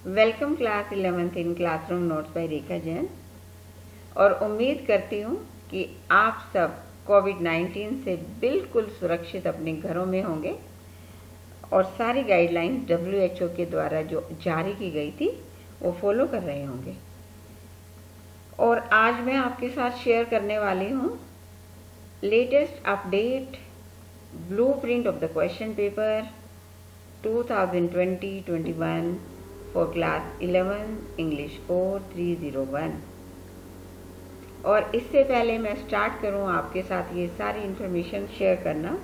Welcome class 11th in classroom notes by Rekha Jain. और उम्मीद करती हूँ कि आप सब कोविड-19 से बिल्कुल सुरक्षित अपने घरों में होंगे और सारी गाइडलाइंस WHO के द्वारा जो जारी की गई थी वो फॉलो कर रहे होंगे। और आज मैं आपके साथ शेयर करने वाली हूँ latest update blueprint of the question paper 2020-21 for class 11 English Core 301। और इससे पहले मैं स्टार्ट करूं आपके साथ ये सारी इन्फॉर्मेशन शेयर करना,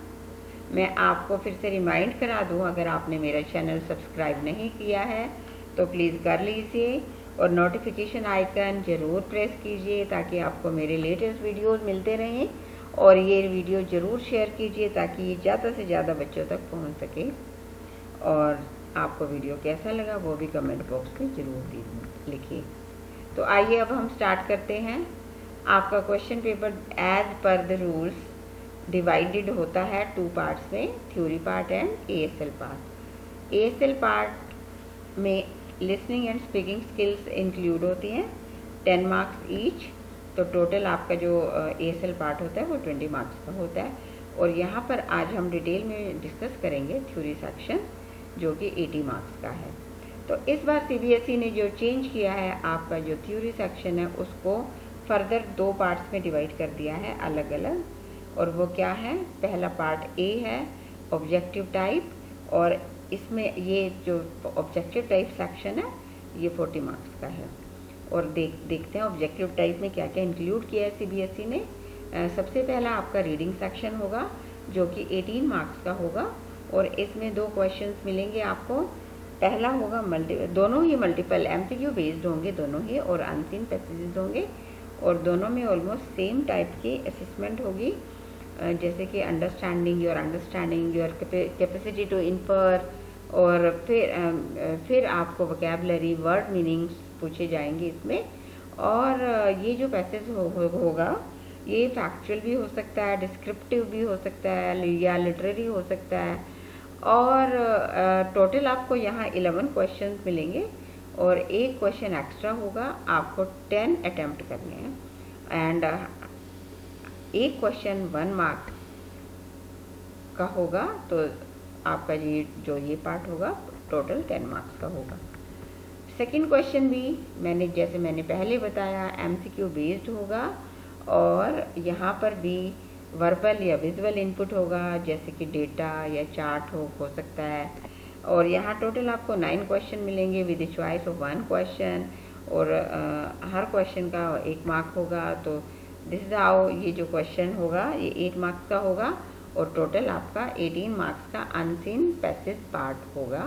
मैं आपको फिर से रिमाइंड करा दूं, अगर आपने मेरा चैनल सब्सक्राइब नहीं किया है तो प्लीज़ कर लीजिए और नोटिफिकेशन आइकन ज़रूर प्रेस कीजिए ताकि आपको मेरे लेटेस्ट वीडियोस मिलते रहें। और ये वीडियो ज़रूर शेयर कीजिए ताकि ये ज़्यादा से ज़्यादा बच्चों तक पहुँच सके। और आपको वीडियो कैसा लगा वो भी कमेंट बॉक्स में ज़रूर लिखिए। तो आइए अब हम स्टार्ट करते हैं। आपका question paper as per the rules divided होता है 2 पार्ट्स में, theory part and ASL part. ASL part में listening and speaking skills include होती हैं, 10 मार्क्स ईच। तो टोटल आपका जो ASL पार्ट होता है वो 20 मार्क्स का होता है। और यहाँ पर आज हम डिटेल में डिस्कस करेंगे थ्योरी सेक्शन जो कि 80 मार्क्स का है। तो इस बार CBSE ने जो चेंज किया है, आपका जो थ्योरी सेक्शन है उसको फर्दर 2 पार्ट्स में डिवाइड कर दिया है अलग अलग। और वो क्या है, पहला पार्ट A है ऑब्जेक्टिव टाइप, और इसमें ये जो ऑब्जेक्टिव टाइप सेक्शन है ये 40 मार्क्स का है। और देखते हैं ऑब्जेक्टिव टाइप में क्या क्या इंक्लूड किया है CBSE ने। सबसे पहला आपका रीडिंग सेक्शन होगा जो कि 18 मार्क्स का होगा और इसमें 2 क्वेश्चंस मिलेंगे आपको। पहला होगा दोनों ही मल्टीपल MCQ बेस्ड होंगे दोनों ही, और अनसीन पैसेजेस होंगे, और दोनों में ऑलमोस्ट सेम टाइप की असेसमेंट होगी, जैसे कि understanding your capacity to infer. और फिर आपको वोकैबुलरी वर्ड मीनिंग्स पूछे जाएंगे इसमें। और ये जो पैसेज होगा ये फैक्चुअल भी हो सकता है, डिस्क्रिप्टिव भी हो सकता है या लिटरेरी हो सकता है। और टोटल आपको यहाँ 11 क्वेश्चंस मिलेंगे और एक क्वेश्चन एक्स्ट्रा होगा, आपको 10 अटेम्प्ट करने हैं। एंड एक क्वेश्चन 1 मार्क का होगा, तो आपका ये पार्ट होगा टोटल 10 मार्क्स का होगा। सेकंड क्वेश्चन भी जैसे मैंने पहले बताया MCQ बेस्ड होगा, और यहाँ पर भी वर्बल या विजुअल इनपुट होगा, जैसे कि डेटा या चार्ट हो सकता है। और यहाँ टोटल आपको 9 क्वेश्चन मिलेंगे विद चॉइस ऑफ 1 क्वेश्चन, और हर क्वेश्चन का 1 मार्क होगा। तो दिस इज हाउ ये जो क्वेश्चन होगा ये 8 मार्क्स का होगा, और टोटल आपका 18 मार्क्स का अनसीन पैसेज पार्ट होगा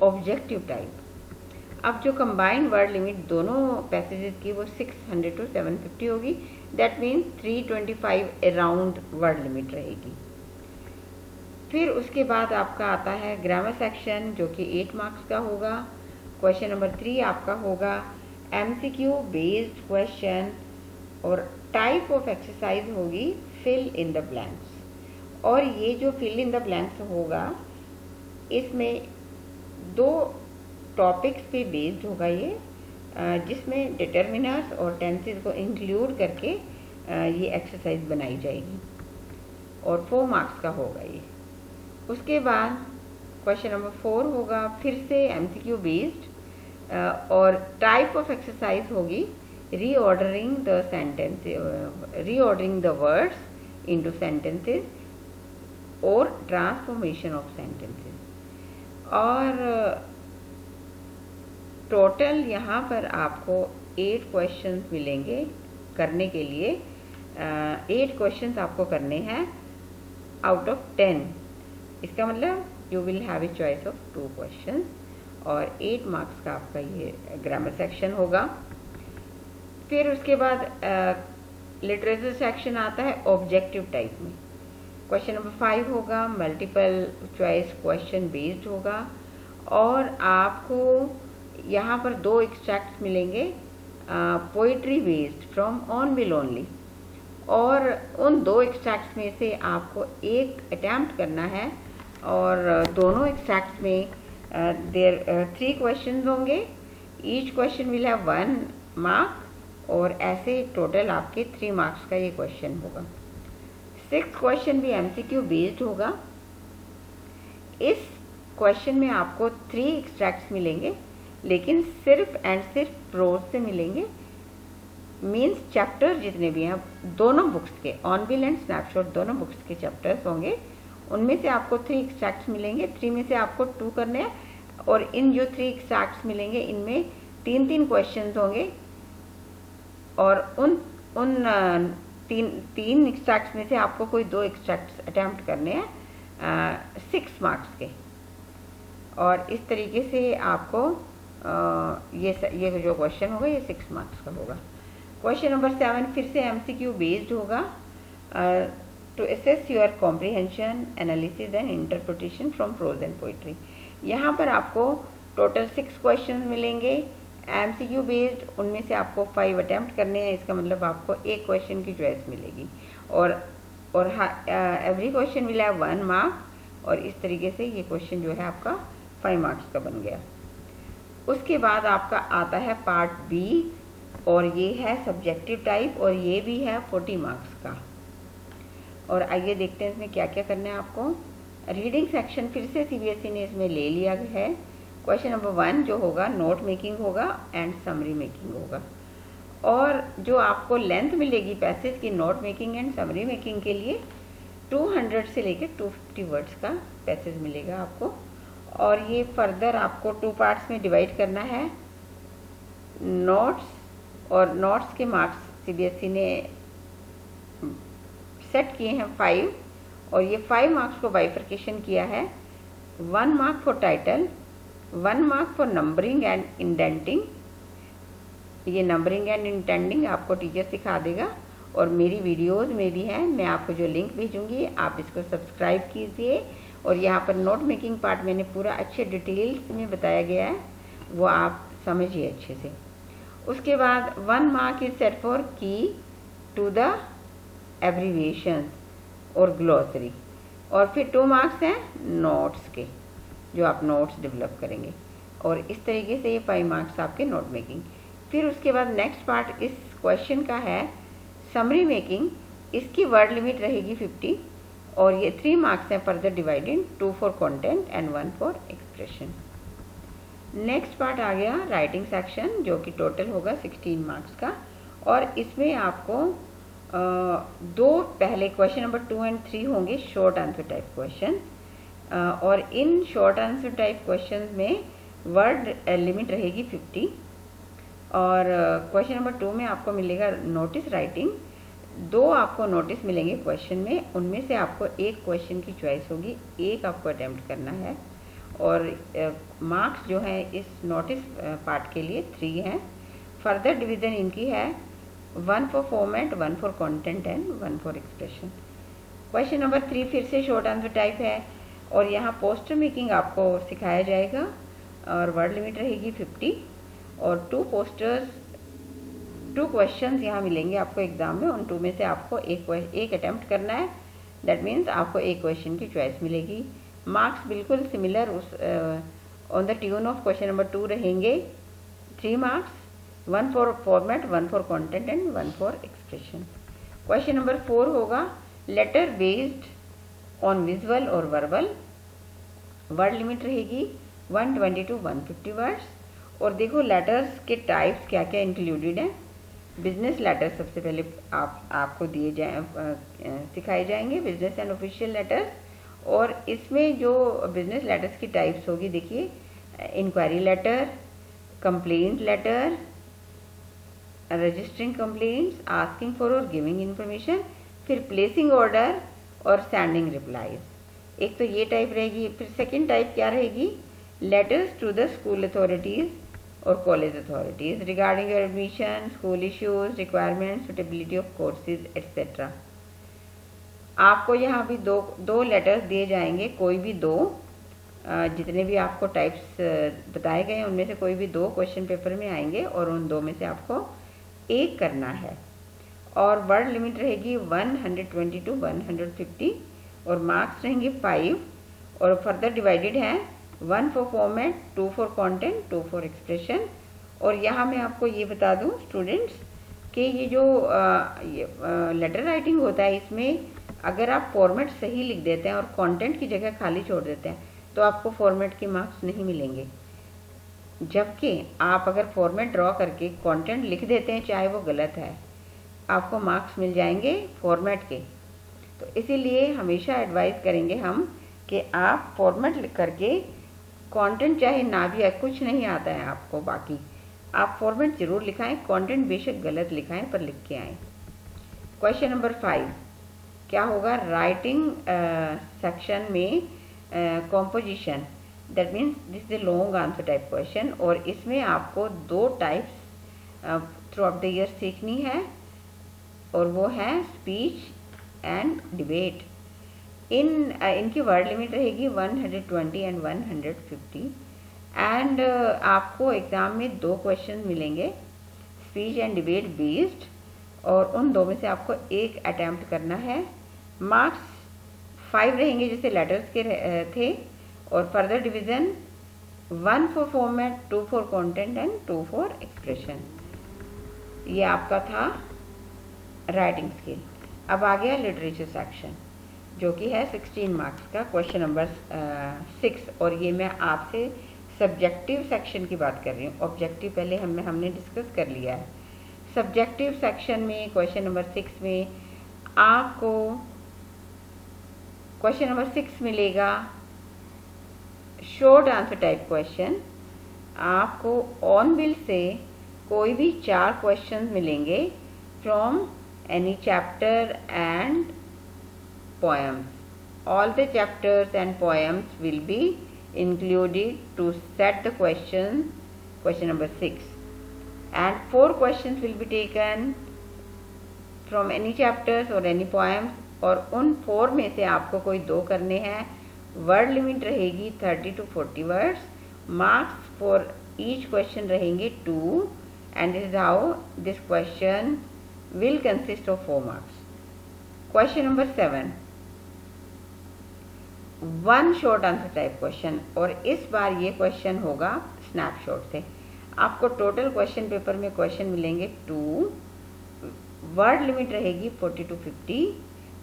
ऑब्जेक्टिव टाइप। अब जो कंबाइंड वर्ड लिमिट दोनों पैसेजेस की वो 600 to 750 होगी, that means 325 around word limit रहेगी। फिर उसके बाद आपका आता है ग्रामर सेक्शन जो कि 8 मार्क्स का होगा। क्वेश्चन नंबर 3 आपका होगा MCQ बेस्ड क्वेश्चन, और टाइप ऑफ एक्सरसाइज होगी फिल इन द ब्लैंक्स। और ये जो फिल इन द ब्लैंक्स होगा इसमें 2 टॉपिक्स पे बेस्ड होगा ये, जिसमें डिटर्मिनर्स और टेंसेस को इंक्लूड करके ये एक्सरसाइज बनाई जाएगी, और 4 मार्क्स का होगा ये। उसके बाद क्वेश्चन नंबर 4 होगा फिर से MCQ बेस्ड, और टाइप ऑफ एक्सरसाइज होगी reordering the words into sentences और ट्रांसफॉर्मेशन ऑफ सेंटेंसेस। और टोटल यहाँ पर आपको 8 क्वेश्चंस मिलेंगे करने के लिए। 8 क्वेश्चंस आपको करने हैं आउट ऑफ 10। इसका मतलब you will have a choice of 2 questions, और 8 मार्क्स का आपका ये ग्रामर सेक्शन होगा। फिर उसके बाद लिटरेचर सेक्शन आता है ऑब्जेक्टिव टाइप में। क्वेश्चन नंबर 5 होगा मल्टीपल चॉइस क्वेश्चन बेस्ड होगा, और आपको यहाँ पर 2 एक्सट्रैक्ट्स मिलेंगे poetry based from on will only, और उन 2 एक्सट्रैक्ट्स में से आपको एक अटैम्प्ट करना है, और दोनों एक्सट्रैक्ट्स में देयर 3 क्वेश्चन होंगे, each question will have 1 mark और ऐसे टोटल आपके 3 मार्क्स का ये क्वेश्चन होगा। 6th क्वेश्चन भी MCQ बेस्ड होगा। इस क्वेश्चन में आपको 3 एक्सट्रैक्ट्स मिलेंगे, लेकिन सिर्फ एंड सिर्फ प्रोज से मिलेंगे। मीन्स चैप्टर जितने भी हैं दोनों बुक्स के, ऑनबिल एंड स्नैपशॉट दोनों बुक्स के चैप्टर्स होंगे, उनमें से आपको 3 एक्सट्रैक्ट्स मिलेंगे। 3 में से आपको 2 करने हैं और इन जो 3 एक्सट्रैक्ट्स मिलेंगे इनमें 3-3 क्वेश्चंस होंगे और उन तीन एक्सट्रैक्ट्स में से आपको कोई 2 एक्सट्रैक्ट्स अटैम्प्ट करने हैं 6 मार्क्स के। और इस तरीके से आपको ये जो क्वेश्चन होगा ये 6 मार्क्स का होगा। क्वेश्चन नंबर 7 फिर से MCQ बेस्ड होगा। To assess your comprehension, analysis and interpretation from prose and poetry. यहाँ पर आपको टोटल 6 क्वेश्चन मिलेंगे MCQ बेस्ड, उनमें से आपको 5 अटैम्प्ट करने हैं। इसका मतलब आपको एक क्वेश्चन की चॉइस मिलेगी और every question will have 1 mark और इस तरीके से ये क्वेश्चन जो है आपका 5 मार्क्स का बन गया। उसके बाद आपका आता है पार्ट बी और ये है सब्जेक्टिव टाइप और ये भी है 40 मार्क्स का। और आइए देखते हैं इसमें क्या क्या करना है आपको। रीडिंग सेक्शन फिर से CBSE ने इसमें ले लिया है। क्वेश्चन नंबर 1 जो होगा नोट मेकिंग होगा एंड समरी मेकिंग होगा। और जो आपको लेंथ मिलेगी पैसेज की note making and summary making के लिए 200 से लेकर 250 वर्ड्स का पैसेज मिलेगा आपको। और ये फर्दर आपको 2 पार्ट्स में डिवाइड करना है। नोट्स और नोट्स के मार्क्स CBSE ने सेट किए हैं 5 और ये 5 मार्क्स को बाइफर्केशन किया है। 1 mark for title, 1 mark for numbering and indenting. ये नंबरिंग एंड इंडेंटिंग आपको टीचर सिखा देगा और मेरी वीडियोस में भी है, मैं आपको जो लिंक भेजूंगी आप इसको सब्सक्राइब कीजिए। और यहाँ पर नोट मेकिंग पार्ट मैंने पूरा अच्छे डिटेल्स में बताया गया है, वो आप समझिए अच्छे से। उसके बाद 1 मार्क इज सेट फॉर की टू द एब्रीविएशन और ग्लॉसरी। और फिर 2 मार्क्स हैं नोट्स के, जो आप नोट्स डेवलप करेंगे। और इस तरीके से ये 5 मार्क्स आपके नोट मेकिंग। फिर उसके बाद नेक्स्ट पार्ट इस क्वेश्चन का है समरी मेकिंग। इसकी वर्ड लिमिट रहेगी 50 और ये 3 मार्क्स हैं further divided, 2 for content and 1 for expression. Next part आ गया राइटिंग सेक्शन, जो कि टोटल होगा 16 मार्क्स का। और इसमें आपको 2 पहले क्वेश्चन नंबर 2 एंड 3 होंगे शॉर्ट आंसर टाइप क्वेश्चन। और इन शॉर्ट आंसर टाइप क्वेश्चन में वर्ड लिमिट रहेगी 50। और क्वेश्चन नंबर 2 में आपको मिलेगा नोटिस राइटिंग। 2 आपको नोटिस मिलेंगे क्वेश्चन में, उनमें से आपको एक क्वेश्चन की चॉइस होगी, एक आपको अटेम्प्ट करना है। और मार्क्स जो है इस नोटिस पार्ट के लिए 3 हैं। फर्दर डिवीज़न इनकी है 1 for format, 1 for content and 1 for expression. Question number 3 फिर से शॉर्ट आंसर टाइप है और यहाँ पोस्टर मेकिंग आपको सिखाया जाएगा और वर्ड लिमिट रहेगी 50। और 2 पोस्टर्स, 2 क्वेश्चंस यहाँ मिलेंगे आपको एग्जाम में, उन 2 में से आपको एक अटेम्प्ट करना है। दैट मीन्स आपको एक क्वेश्चन की चॉइस मिलेगी। मार्क्स बिल्कुल सिमिलर उस on the tune of question number 2 रहेंगे। 3 marks, 1 for format, 1 for content and 1 for expression. Question number 4 होगा लेटर बेस्ड ऑन विजुअल और वर्बल। वर्ड लिमिट रहेगी 120 to 150 वर्ड्स। और देखो लेटर्स के टाइप्स क्या क्या इंक्लूडेड हैं। बिजनेस लेटर्स सबसे पहले आपको दिए सिखाए जाएंगे, बिजनेस एंड ऑफिशियल लेटर्स। और इसमें जो बिजनेस लेटर्स की टाइप्स होगी देखिए, inquiry letter, complaint letter, registering complaints, asking for और गिविंग इंफॉर्मेशन, फिर प्लेसिंग ऑर्डर और सेंडिंग रिप्लाईज। एक तो ये टाइप रहेगी। फिर सेकंड टाइप क्या रहेगी, letters to the school authorities और college authorities regarding your admission, school issues, requirements, suitability of courses etcetera. आपको यहाँ भी दो लेटर्स दिए जाएंगे, कोई भी 2, जितने भी आपको टाइप्स बताए गए हैं उनमें से कोई भी 2 क्वेश्चन पेपर में आएंगे और उन 2 में से आपको एक करना है। और वर्ड लिमिट रहेगी 120 to 150 और मार्क्स रहेंगे 5 और फर्दर डिवाइडेड हैं 1 for format, 2 for content, 2 for expression. और यहाँ मैं आपको ये बता दूँ स्टूडेंट्स कि ये जो लेटर राइटिंग होता है, इसमें अगर आप फॉर्मेट सही लिख देते हैं और कंटेंट की जगह खाली छोड़ देते हैं तो आपको फॉर्मेट के मार्क्स नहीं मिलेंगे। जबकि आप अगर फॉर्मेट ड्रॉ करके कंटेंट लिख देते हैं चाहे वो गलत है, आपको मार्क्स मिल जाएंगे फॉर्मेट के। तो इसीलिए हमेशा एडवाइस करेंगे हम कि आप फॉर्मेट लिख करके कंटेंट चाहे ना भी है, कुछ नहीं आता है आपको, बाकी आप फॉर्मेट ज़रूर लिखाएं, कंटेंट बेशक गलत लिखाएं पर लिख के आएँ। क्वेश्चन नंबर 5 क्या होगा? राइटिंग सेक्शन में composition, that means this is long answer type question. और इसमें आपको 2 types through out the year सीखनी है और वो है स्पीच एंड डिबेट। इनकी वर्ड लिमिट रहेगी 120 एंड 150 एंड आपको एग्ज़ाम में 2 क्वेश्चन मिलेंगे स्पीच एंड डिबेट बेस्ड, और उन 2 में से आपको एक अटैम्प्ट करना है। मार्क्स 5 रहेंगे जैसे लेटर्स के थे, और further division 1 for format, 2 for content and 2 for expression. ये आपका था राइटिंग स्किल। अब आ गया लिटरेचर सेक्शन जो कि है 16 मार्क्स का, क्वेश्चन नंबर 6। और ये मैं आपसे सब्जेक्टिव सेक्शन की बात कर रही हूँ, ऑब्जेक्टिव पहले हमने डिस्कस कर लिया है। सब्जेक्टिव सेक्शन में क्वेश्चन नंबर 6 में आपको क्वेश्चन नंबर 6 मिलेगा शॉर्ट आंसर टाइप क्वेश्चन। आपको ऑन बिल से कोई भी 4 क्वेश्चन मिलेंगे from any chapter and poems. All the chapters and poems will be included to set the question number 6, and 4 questions will be taken from any chapters or any poems, और उन 4 में से आपको कोई 2 करने हैं। वर्ड लिमिट रहेगी 30 to 40 words. Marks for each question रहेंगे 2 and this is how this question will consist of 4 marks. Question number 7 1 short answer type question, और इस बार ये क्वेश्चन होगा स्नैपशॉट से। आपको टोटल क्वेश्चन पेपर में क्वेश्चन मिलेंगे 2, वर्ड लिमिट रहेगी 40 to 50,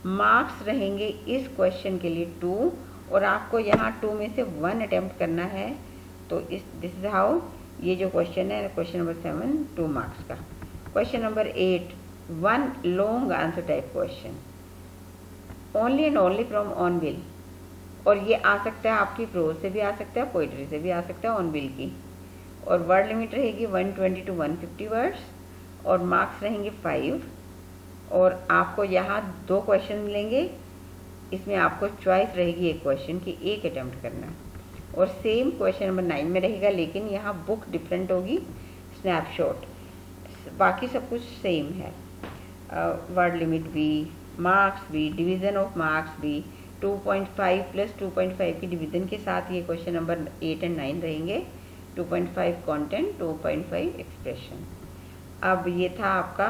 मार्क्स रहेंगे इस क्वेश्चन के लिए 2, और आपको यहाँ 2 में से 1 अटेम्प्ट करना है। तो दिस इज हाउ ये जो क्वेश्चन है क्वेश्चन नंबर 7 2 मार्क्स का। Question number 8 1 long answer type question, only and only from on bill, और ये आ सकता है आपकी प्रोज से भी आ सकता है, पोइट्री से भी आ सकता है ऑन बिल की। और वर्ड लिमिट रहेगी 120 to 150 वर्ड्स, और मार्क्स रहेंगे 5, और आपको यहाँ 2 क्वेश्चन मिलेंगे। इसमें आपको चॉइस रहेगी एक क्वेश्चन की, एक अटेम्प्ट करना, और सेम क्वेश्चन नंबर 9 में रहेगा, लेकिन यहाँ बुक डिफरेंट होगी, स्नैपशॉट, बाकी सब कुछ सेम है। वर्ड लिमिट भी, मार्क्स भी, डिवीज़न ऑफ मार्क्स भी 2.5 प्लस 2.5 की डिवीज़न के साथ ये क्वेश्चन नंबर 8 एंड 9 रहेंगे। 2.5 कंटेंट, 2.5 एक्सप्रेशन। अब ये था आपका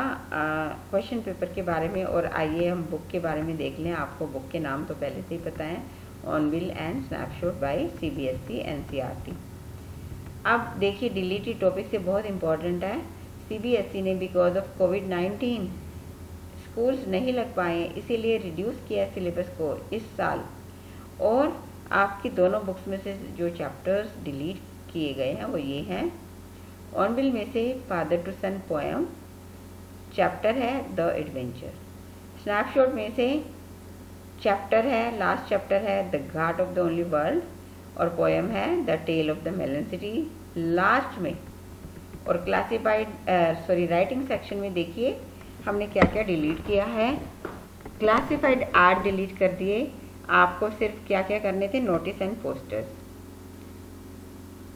क्वेश्चन पेपर के बारे में, और आइए हम बुक के बारे में देख लें। आपको बुक के नाम तो पहले से ही पता है, hornbill and snapshot by CBSE NCERT। अब देखिए डिलीटेड टॉपिक से बहुत इंपॉर्टेंट है। CBSE ने बिकॉज ऑफ कोविड-19 स्कूल्स नहीं लग पाए, इसीलिए रिड्यूस किया सिलेबस को इस साल, और आपकी दोनों बुक्स में से जो चैप्टर्स डिलीट किए गए हैं वो ये हैं। ऑन बिल में से father to son poem chapter है द एडवेंचर। स्नैपशॉट में से चैप्टर है, लास्ट चैप्टर है the ghat of the only world, और पोएम है the tale of the melon city last में। और क्लासिफाइड राइटिंग सेक्शन में देखिए हमने क्या क्या डिलीट किया है। क्लासिफाइड आर्ट डिलीट कर दिए। आपको सिर्फ क्या क्या करने थे, नोटिस एंड पोस्टर्स।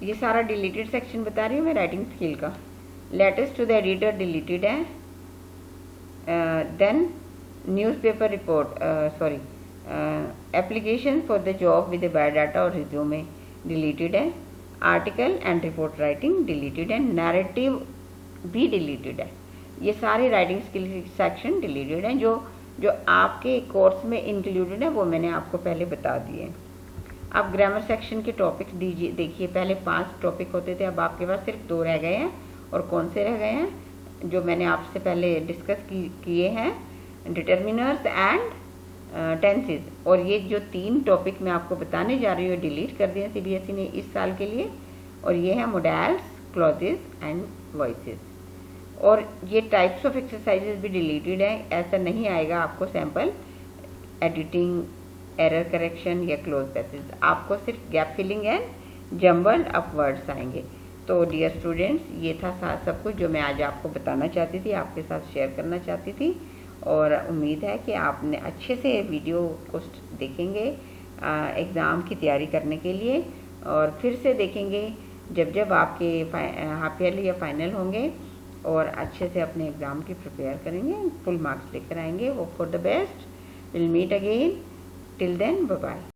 ये सारा डिलीटेड सेक्शन बता रही हूँ मैं राइटिंग स्किल का। Letters to the editor deleted है। Then newspaper report application for the job with biodata और रिज्यूमे डिलीटेड है। Article and report writing deleted है। नैरेटिव भी डिलीटेड है। ये सारे राइटिंग स्किल सेक्शन डिलीटेड हैं। जो आपके कोर्स में इंक्लूडेड है वो मैंने आपको पहले बता दिए। अब ग्रामर सेक्शन के टॉपिक्स दीजिए, देखिए पहले 5 टॉपिक होते थे, अब आपके पास सिर्फ 2 रह गए हैं। और कौन से रह गए हैं? जो मैंने आपसे पहले डिस्कस किए हैं, डिटर्मिनर्स एंड टेंसेस। और ये जो 3 टॉपिक मैं आपको बताने जा रही हूँ डिलीट कर दिए CBSE ने इस साल के लिए। और ये है मोडेल्स, क्लॉजेस एंड वॉइसेस। और ये टाइप्स ऑफ एक्सरसाइजेज भी डिलीटेड हैं, ऐसा नहीं आएगा आपको सैम्पल एडिटिंग, एरर करेक्शन या क्लोज पैसेज। आपको सिर्फ gap filling and jumbled up words आएंगे। तो डियर स्टूडेंट्स, ये था सब कुछ जो मैं आज आपको बताना चाहती थी, आपके साथ शेयर करना चाहती थी। और उम्मीद है कि आपने अच्छे से वीडियो को देखेंगे एग्ज़ाम की तैयारी करने के लिए, और फिर से देखेंगे जब आपके हाफ ईयरली या फाइनल होंगे, और अच्छे से अपने एग्ज़ाम की प्रिपेयर करेंगे, फुल मार्क्स लेकर आएंगे। Hope for the best, will meet again, till then bye bye.